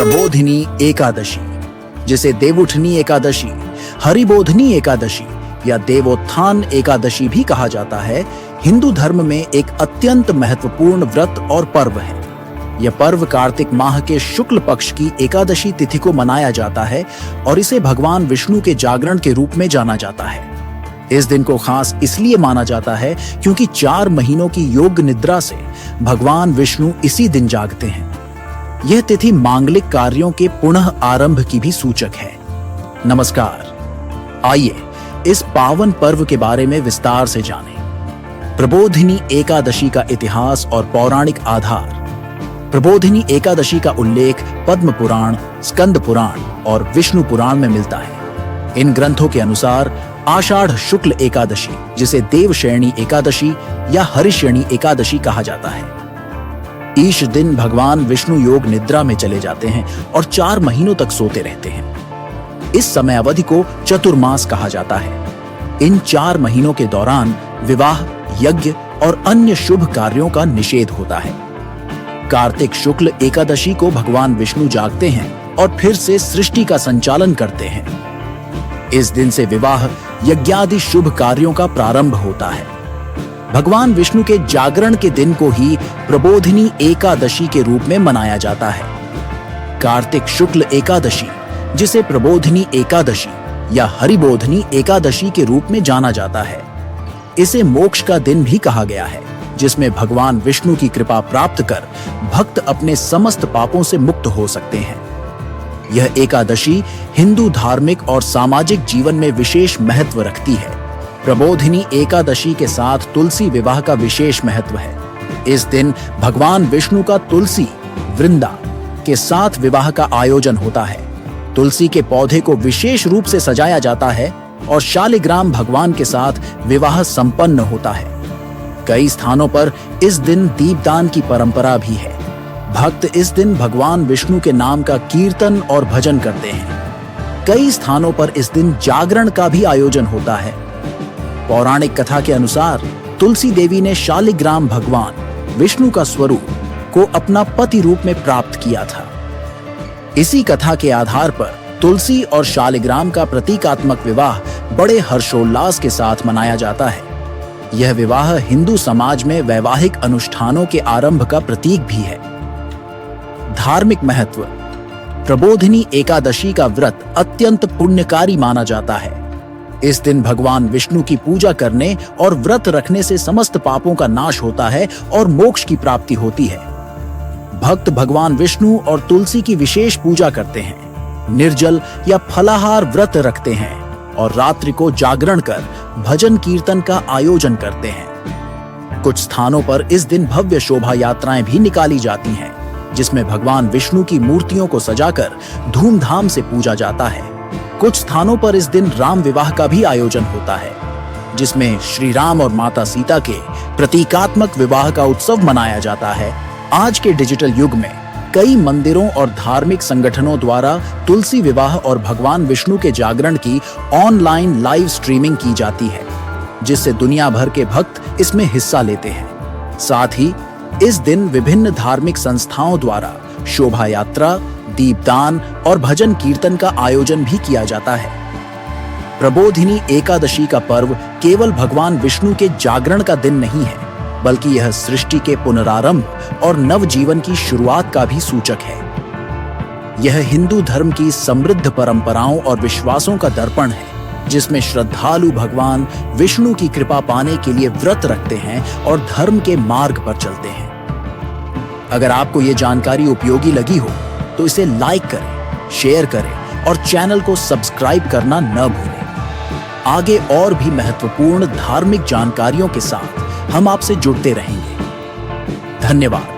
प्रबोधिनी एकादशी, जिसे देवउठनी एकादशी, हरिबोधनी एकादशी या देवोत्थान एकादशी भी कहा जाता है, हिंदू धर्म में एक अत्यंत महत्वपूर्ण व्रत और पर्व है। यह पर्व कार्तिक माह के शुक्ल पक्ष की एकादशी तिथि को मनाया जाता है और इसे भगवान विष्णु के जागरण के रूप में जाना जाता है। इस दिन को खास इसलिए माना जाता है क्योंकि 4 महीनों की योग निद्रा से भगवान विष्णु इसी दिन जागते हैं। यह तिथि मांगलिक कार्यों के पुनः आरंभ की भी सूचक है। नमस्कार, आइए इस पावन पर्व के बारे में विस्तार से जानें। प्रबोधिनी एकादशी का इतिहास और पौराणिक आधार। प्रबोधिनी एकादशी का उल्लेख पद्म पुराण, स्कंद पुराण और विष्णु पुराण में मिलता है। इन ग्रंथों के अनुसार आषाढ़ शुक्ल एकादशी, जिसे देवशयनी एकादशी या हरिशयनी एकादशी कहा जाता है, इस दिन भगवान विष्णु योग निद्रा में चले जाते हैं और 4 महीनों तक सोते रहते हैं। इस समय अवधि को चतुर्मास कहा जाता है। इन 4 महीनों के दौरान विवाह, यज्ञ और अन्य शुभ कार्यों का निषेध होता है। कार्तिक शुक्ल एकादशी को भगवान विष्णु जागते हैं और फिर से सृष्टि का संचालन करते हैं। इस दिन से विवाह, यज्ञादि शुभ कार्यों का प्रारंभ होता है। भगवान विष्णु के जागरण के दिन को ही प्रबोधिनी एकादशी के रूप में मनाया जाता है। कार्तिक शुक्ल एकादशी, जिसे प्रबोधिनी एकादशी या हरिबोधनी एकादशी के रूप में जाना जाता है, इसे मोक्ष का दिन भी कहा गया है, जिसमें भगवान विष्णु की कृपा प्राप्त कर भक्त अपने समस्त पापों से मुक्त हो सकते हैं। यह एकादशी हिंदू धार्मिक और सामाजिक जीवन में विशेष महत्व रखती है। प्रबोधिनी एकादशी के साथ तुलसी विवाह का विशेष महत्व है। इस दिन भगवान विष्णु का तुलसी वृंदा के साथ विवाह का आयोजन होता है। तुलसी के पौधे को विशेष रूप से सजाया जाता है और शालिग्राम भगवान के साथ विवाह संपन्न होता है। कई स्थानों पर इस दिन दीपदान की परंपरा भी है। भक्त इस दिन भगवान विष्णु के नाम का कीर्तन और भजन करते हैं। कई स्थानों पर इस दिन जागरण का भी आयोजन होता है। पौराणिक कथा के अनुसार तुलसी देवी ने शालिग्राम भगवान विष्णु का स्वरूप को अपना पति रूप में प्राप्त किया था। इसी कथा के आधार पर तुलसी और शालिग्राम का प्रतीकात्मक विवाह बड़े हर्षोल्लास के साथ मनाया जाता है। यह विवाह हिंदू समाज में वैवाहिक अनुष्ठानों के आरंभ का प्रतीक भी है। धार्मिक महत्व। प्रबोधिनी एकादशी का व्रत अत्यंत पुण्यकारी माना जाता है। इस दिन भगवान विष्णु की पूजा करने और व्रत रखने से समस्त पापों का नाश होता है और मोक्ष की प्राप्ति होती है। भक्त भगवान विष्णु और तुलसी की विशेष पूजा करते हैं, निर्जल या फलाहार व्रत रखते हैं और रात्रि को जागरण कर भजन कीर्तन का आयोजन करते हैं। कुछ स्थानों पर इस दिन भव्य शोभा यात्राएं भी निकाली जाती हैं, जिसमें भगवान विष्णु की मूर्तियों को सजाकर धूमधाम से पूजा जाता है। कुछ स्थानों पर इस दिन राम विवाह का भी आयोजन होता है, जिसमें श्री राम और माता सीता के प्रतीकात्मक विवाह का उत्सव मनाया जाता है। आज के डिजिटल युग में कई मंदिरों और धार्मिक संगठनों द्वारा तुलसी विवाह और भगवान विष्णु के जागरण की ऑनलाइन लाइव स्ट्रीमिंग की जाती है, जिससे दुनिया भर के भक्त इसमें हिस्सा लेते हैं। साथ ही इस दिन विभिन्न धार्मिक संस्थाओं द्वारा शोभा यात्रा, दीपदान और भजन कीर्तन का आयोजन भी किया जाता है। प्रबोधिनी एकादशी का पर्व केवल भगवान विष्णु के जागरण का दिन नहीं है, बल्कि यह सृष्टि के पुनरारंभ और नवजीवन की शुरुआत का भी सूचक है। यह हिंदू धर्म की समृद्ध परंपराओं और विश्वासों का दर्पण है, जिसमें श्रद्धालु भगवान विष्णु की कृपा पाने के लिए व्रत रखते हैं और धर्म के मार्ग पर चलते हैं। अगर आपको ये जानकारी उपयोगी लगी हो तो इसे लाइक करें, शेयर करें और चैनल को सब्सक्राइब करना न भूलें। आगे और भी महत्वपूर्ण धार्मिक जानकारियों के साथ हम आपसे जुड़ते रहेंगे। धन्यवाद।